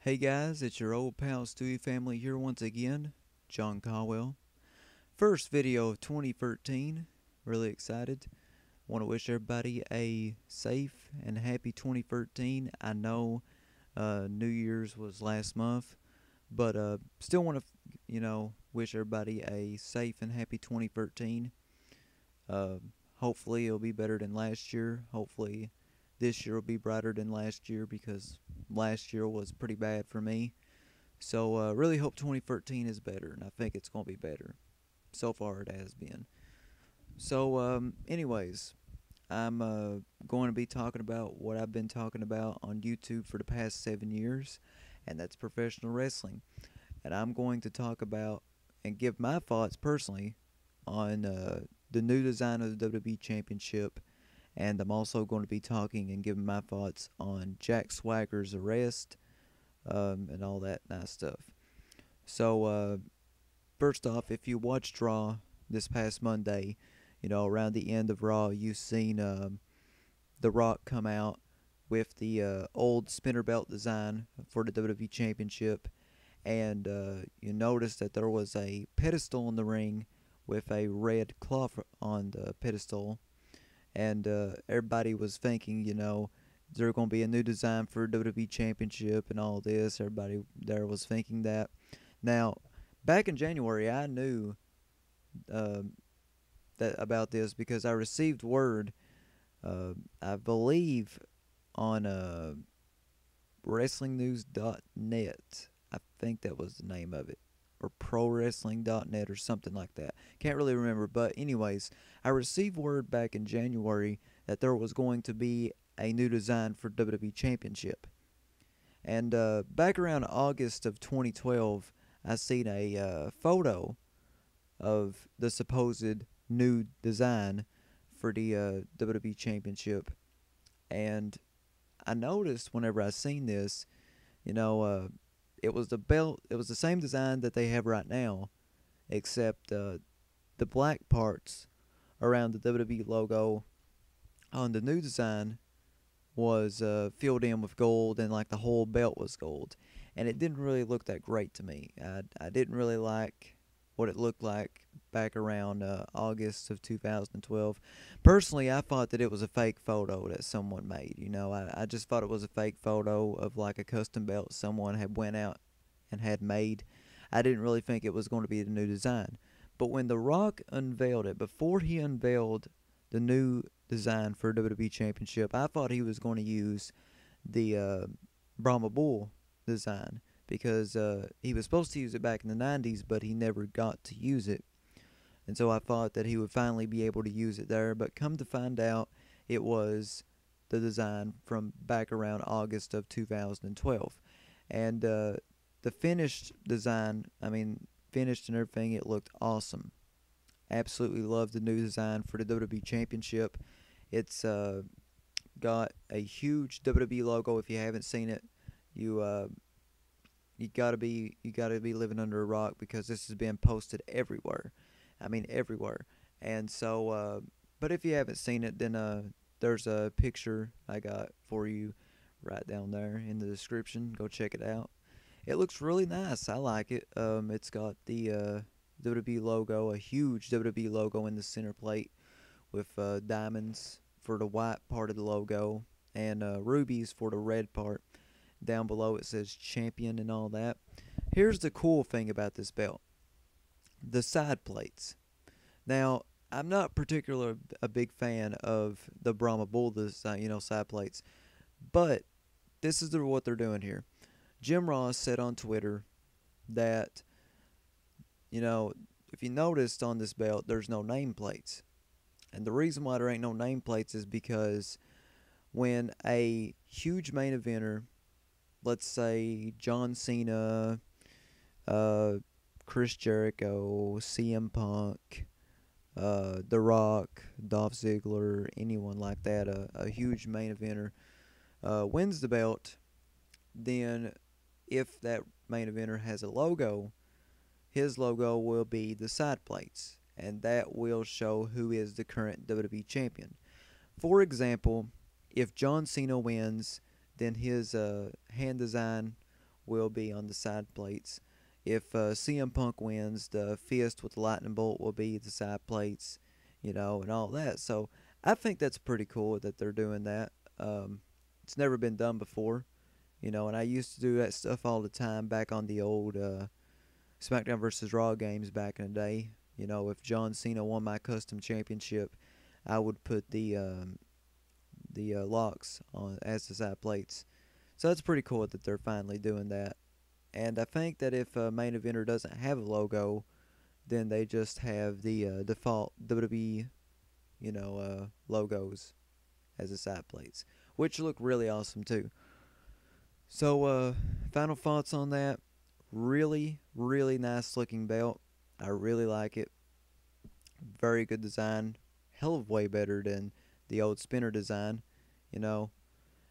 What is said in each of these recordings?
Hey guys, it's your old pal Stewiefamily here once again, John Caldwell. First video of 2013, really excited. Want to wish everybody a safe and happy 2013. I know New Year's was last month, but still want to, wish everybody a safe and happy 2013. Uh, Hopefully it'll be better than last year. Hopefully this year will be brighter than last year because last year was pretty bad for me. So really hope 2013 is better, and I think it's going to be better. So far it has been. So anyways, I'm going to be talking about what I've been talking about on YouTube for the past 7 years, and that's professional wrestling. And I'm going to talk about and give my thoughts personally on the new design of the WWE Championship, and I'm also going to be talking and giving my thoughts on Jack Swagger's arrest and all that nice stuff. So, first off, if you watched Raw this past Monday, around the end of Raw, you've seen The Rock come out with the old spinner belt design for the WWE Championship, and you noticed that there was a pedestal in the ring with a red cloth on the pedestal, and everybody was thinking, there's going to be a new design for WWE Championship and all this. Everybody there was thinking that. Now, back in January, I knew uh, that about this because I received word, I believe, on WrestlingNews.net. I think that was the name of it, or ProWrestling.net or something like that. Can't really remember, but anyways, I received word back in January that there was going to be a new design for WWE Championship. And back around August of 2012, I seen a photo of the supposed new design for the WWE Championship, and I noticed whenever I seen this, you know, uh, it was the belt. It was the same design that they have right now, except the black parts around the WWE logo on the new design was filled in with gold, and like the whole belt was gold, and it didn't really look that great to me. I didn't really like what it looked like back around August of 2012. Personally, I thought that it was a fake photo that someone made. I just thought it was a fake photo of like a custom belt someone had went out and had made. I didn't really think it was going to be the new design. But when The Rock unveiled it, before he unveiled the new design for WWE Championship, I thought he was going to use the Brahma Bull design because he was supposed to use it back in the 90s, but he never got to use it. And so I thought that he would finally be able to use it there, but come to find out, it was the design from back around August of 2012. And the finished design, finished and everything, it looked awesome. Absolutely loved the new design for the WWE Championship. It's got a huge WWE logo. If you haven't seen it, you you gotta be living under a rock because this has been posted everywhere. I mean everywhere. And so, but if you haven't seen it, then there's a picture I got for you right down there in the description. Go check it out. It looks really nice. I like it. It's got the WWE logo, a huge WWE logo in the center plate with diamonds for the white part of the logo and rubies for the red part. Down below it says champion and all that. Here's the cool thing about this belt: the side plates. Now, I'm not particularly a big fan of the Brahma Bull design, side plates, but this is what they're doing here. Jim Ross said on Twitter that, you know, if you noticed on this belt, there's no nameplates. And the reason why there ain't no nameplates is because when a huge main eventer, let's say John Cena, uh, Chris Jericho, CM Punk, The Rock, Dolph Ziggler, anyone like that, a huge main eventer, wins the belt, then if that main eventer has a logo, his logo will be the side plates, and that will show who is the current WWE champion. For example, if John Cena wins, then his hand design will be on the side plates. If CM Punk wins, the fist with the lightning bolt will be the side plates, and all that. So I think that's pretty cool that they're doing that. It's never been done before, and I used to do that stuff all the time back on the old SmackDown vs. Raw games back in the day. If John Cena won my custom championship, I would put the locks on as the side plates. So that's pretty cool that they're finally doing that. And I think that if a main eventer doesn't have a logo, then they just have the default WWE, logos as the side plates, which look really awesome too. So, final thoughts on that. Really, really nice looking belt. I really like it. Very good design. Hell of way better than the old spinner design. You know,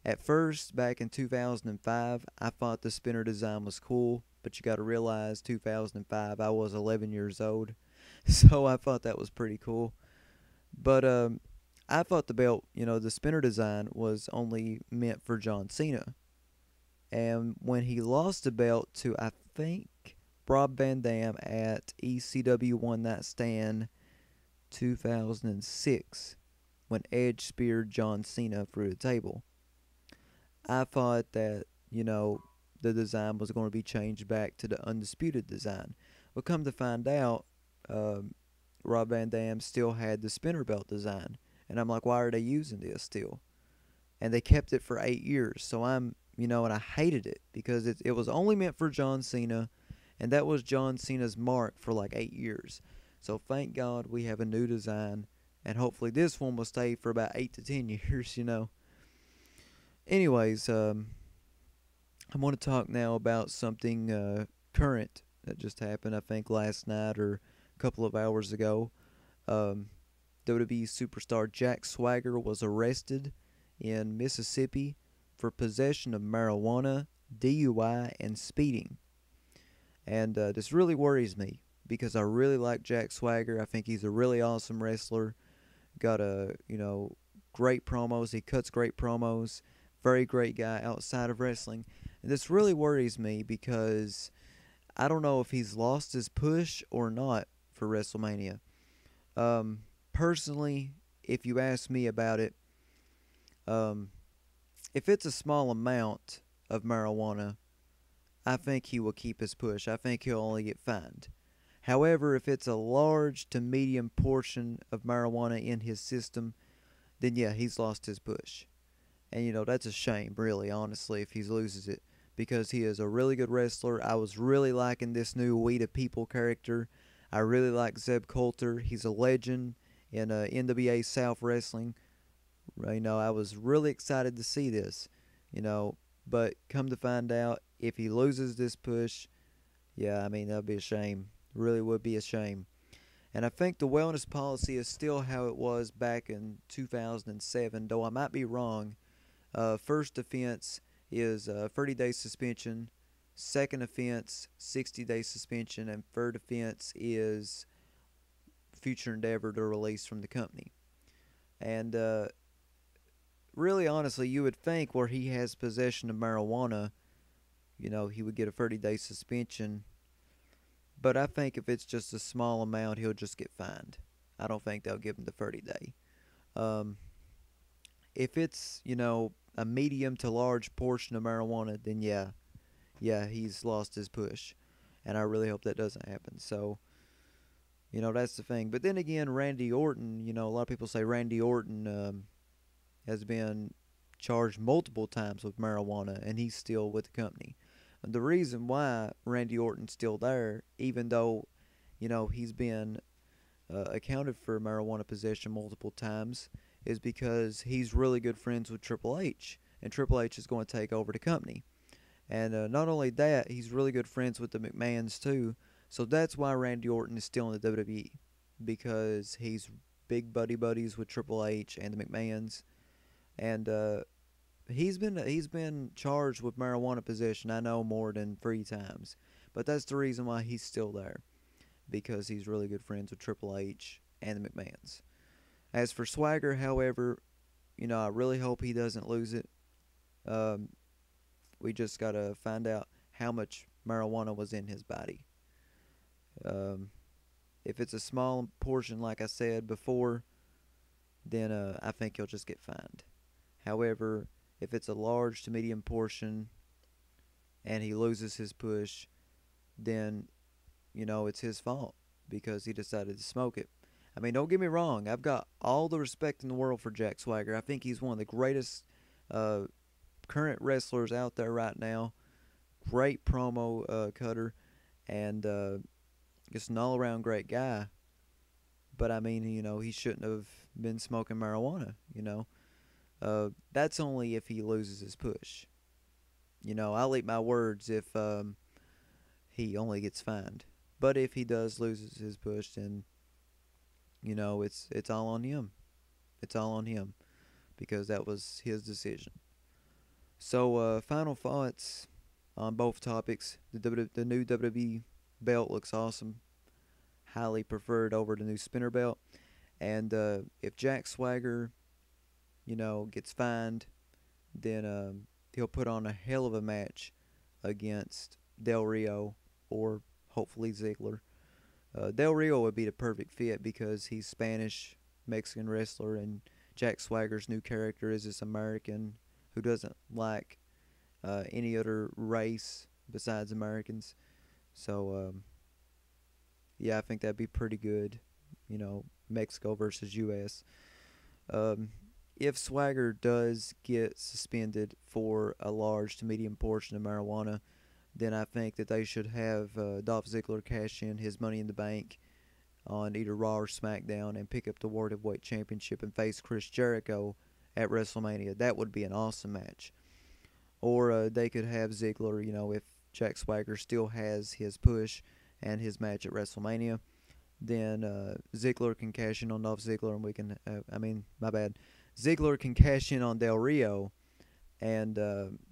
at first, back in 2005, I thought the spinner design was cool, but you got to realize 2005, I was 11 years old, so I thought that was pretty cool. But I thought the belt, the spinner design was only meant for John Cena. And when he lost the belt to, I think, Rob Van Dam at ECW One Night Stand 2006, when Edge speared John Cena through the table, I thought that, the design was going to be changed back to the Undisputed design. But come to find out, Rob Van Dam still had the spinner belt design. And I'm like, why are they using this still? And they kept it for 8 years. So and I hated it because it was only meant for John Cena. And that was John Cena's mark for like 8 years. So thank God we have a new design. And hopefully this one will stay for about 8 to 10 years, Anyways, I'm going to talk now about something current that just happened, I think, last night or a couple of hours ago. WWE superstar Jack Swagger was arrested in Mississippi for possession of marijuana, DUI, and speeding. And this really worries me because I really like Jack Swagger. I think he's a really awesome wrestler. Got great promos. He cuts great promos. Very great guy outside of wrestling. And this really worries me because I don't know if he's lost his push or not for WrestleMania. Personally, if you ask me about it, if it's a small amount of marijuana, I think he will keep his push. I think he'll only get fined. However, if it's a large to medium portion of marijuana in his system, then yeah, he's lost his push. And, that's a shame, really, honestly, if he loses it. Because he is a really good wrestler. I was really liking this new We the People character. I really like Zeb Coulter. He's a legend in NWA South Wrestling. I was really excited to see this. But come to find out, if he loses this push, yeah, that'd be a shame. Really would be a shame. And I think the wellness policy is still how it was back in 2007, though I might be wrong. First offense is 30-day suspension. Second offense, 60-day suspension. And third offense is future endeavor to release from the company. And really, honestly, you would think where he has possession of marijuana, he would get a 30-day suspension. But I think if it's just a small amount, he'll just get fined. I don't think they'll give him the 30-day. If it's, a medium to large portion of marijuana, then yeah, he's lost his push. And I really hope that doesn't happen. So, that's the thing. But then again, Randy Orton, a lot of people say Randy Orton has been charged multiple times with marijuana, and he's still with the company. And the reason why Randy Orton's still there, even though, he's been accounted for marijuana possession multiple times, is because he's really good friends with Triple H, and Triple H is going to take over the company. And not only that, he's really good friends with the McMahons too, so that's why Randy Orton is still in the WWE, because he's big buddies with Triple H and the McMahons, and he's been charged with marijuana possession, I know, more than 3 times, but that's the reason why he's still there, because he's really good friends with Triple H and the McMahons. As for Swagger, however, I really hope he doesn't lose it. We just got to find out how much marijuana was in his body. Um, if it's a small portion, like I said before, then I think he'll just get fined. However, if it's a large to medium portion and he loses his push, then it's his fault because he decided to smoke it. I mean, don't get me wrong. I've got all the respect in the world for Jack Swagger. I think he's one of the greatest uh, current wrestlers out there right now. Great promo cutter and just an all-around great guy. But I mean, he shouldn't have been smoking marijuana. That's only if he loses his push. I'll eat my words if he only gets fined. But if he does loses his push, then it's all on him. It's all on him because that was his decision. So final thoughts on both topics. The new WWE belt looks awesome. Highly preferred over the new spinner belt. And if Jack Swagger, gets fined, then he'll put on a hell of a match against Del Rio or hopefully Ziggler. Del Rio would be the perfect fit because he's Spanish Mexican wrestler, and Jack Swagger's new character is this American who doesn't like any other race besides Americans. So yeah, I think that'd be pretty good. Mexico versus U.S. If Swagger does get suspended for a large to medium portion of marijuana, then I think that they should have Dolph Ziggler cash in his Money in the Bank on either Raw or SmackDown and pick up the World Heavyweight Championship and face Chris Jericho at WrestleMania. That would be an awesome match. Or they could have Ziggler, if Jack Swagger still has his push and his match at WrestleMania, then Ziggler can cash in on Dolph Ziggler and we can, my bad. Ziggler can cash in on Del Rio and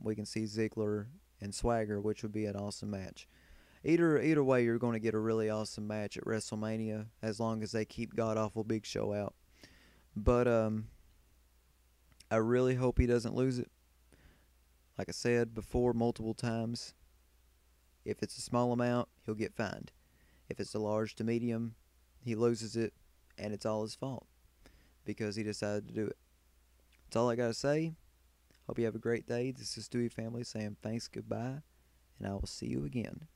we can see Ziggler and Swagger, which would be an awesome match. Either way, you're going to get a really awesome match at WrestleMania as long as they keep God Awful Big Show out. But I really hope he doesn't lose it. Like I said before multiple times, if it's a small amount, he'll get fined. If it's a large to medium, he loses it, and it's all his fault because he decided to do it. That's all I got to say. Hope you have a great day. This is Stewiefamily saying thanks, goodbye, and I will see you again.